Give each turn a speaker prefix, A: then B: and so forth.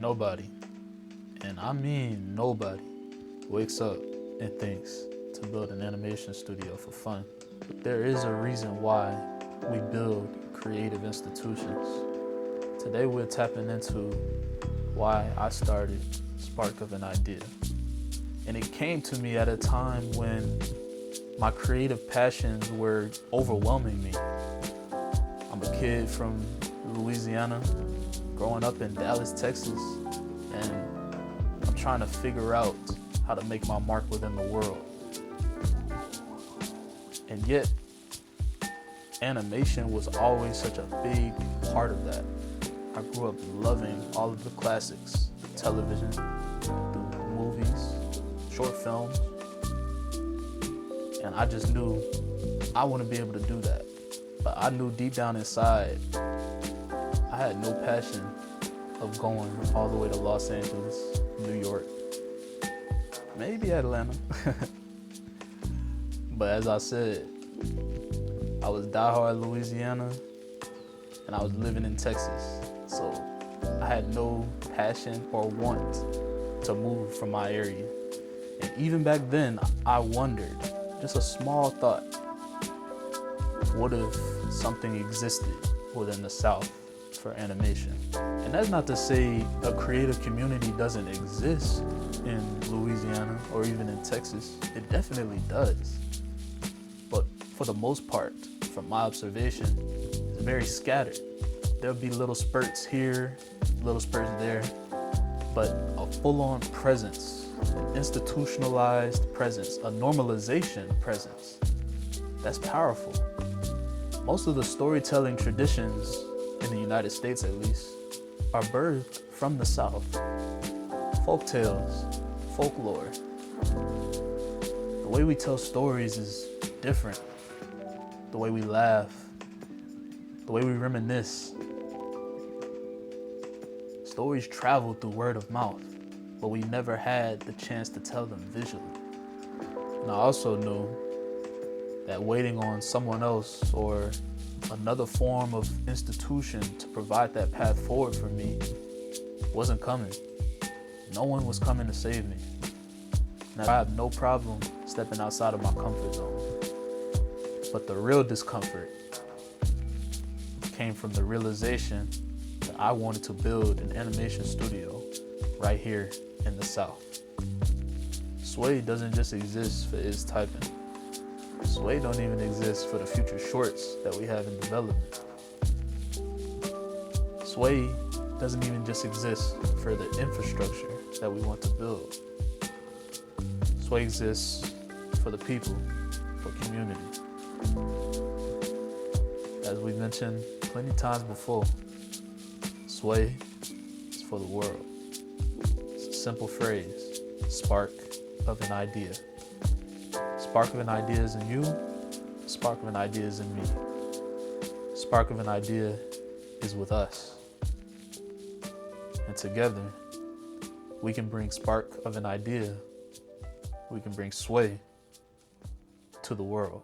A: Nobody, and I mean nobody, wakes up and thinks to build an animation studio for fun. But there is a reason why we build creative institutions. Today we're tapping into why I started Spark of an Idea. And it came to me at a time when my creative passions were overwhelming me. I'm a kid from Louisiana, growing up in Dallas, Texas, and I'm trying to figure out how to make my mark within the world. And yet, animation was always such a big part of that. I grew up loving all of the classics, television, through movies, short films, and I just knew I wouldn't be able to do that. But I knew deep down inside, I had no passion of going all the way to Los Angeles, New York, maybe Atlanta. But as I said, I was diehard Louisiana and I was living in Texas. So I had no passion or want to move from my area. And even back then, I wondered, just a small thought, what if something existed within the South for animation? And that's not to say a creative community doesn't exist in Louisiana or even in Texas. It definitely does. But for the most part, from my observation, it's very scattered. There'll be little spurts here, little spurts there, but a full-on presence, an institutionalized presence, a normalization presence, that's powerful. Most of the storytelling traditions, in the United States at least, are birthed from the South. Folk tales, folklore. The way we tell stories is different. The way we laugh, the way we reminisce. Stories travel through word of mouth, but we never had the chance to tell them visually. And I also knew that waiting on someone else or another form of institution to provide that path forward for me wasn't coming. No one was coming to save me. Now, I have no problem stepping outside of my comfort zone. But the real discomfort came from the realization that I wanted to build an animation studio right here in the South. SOAI doesn't just exist for its typing. SOAI don't even exist for the future shorts that we have in development. SOAI doesn't even just exist for the infrastructure that we want to build. SOAI exists for the people, for community. As we mentioned plenty times before, SOAI is for the world. It's a simple phrase, spark of an idea. Spark of an idea is in you, spark of an idea is in me. Spark of an idea is with us. And together, we can bring spark of an idea, we can bring SOAI to the world.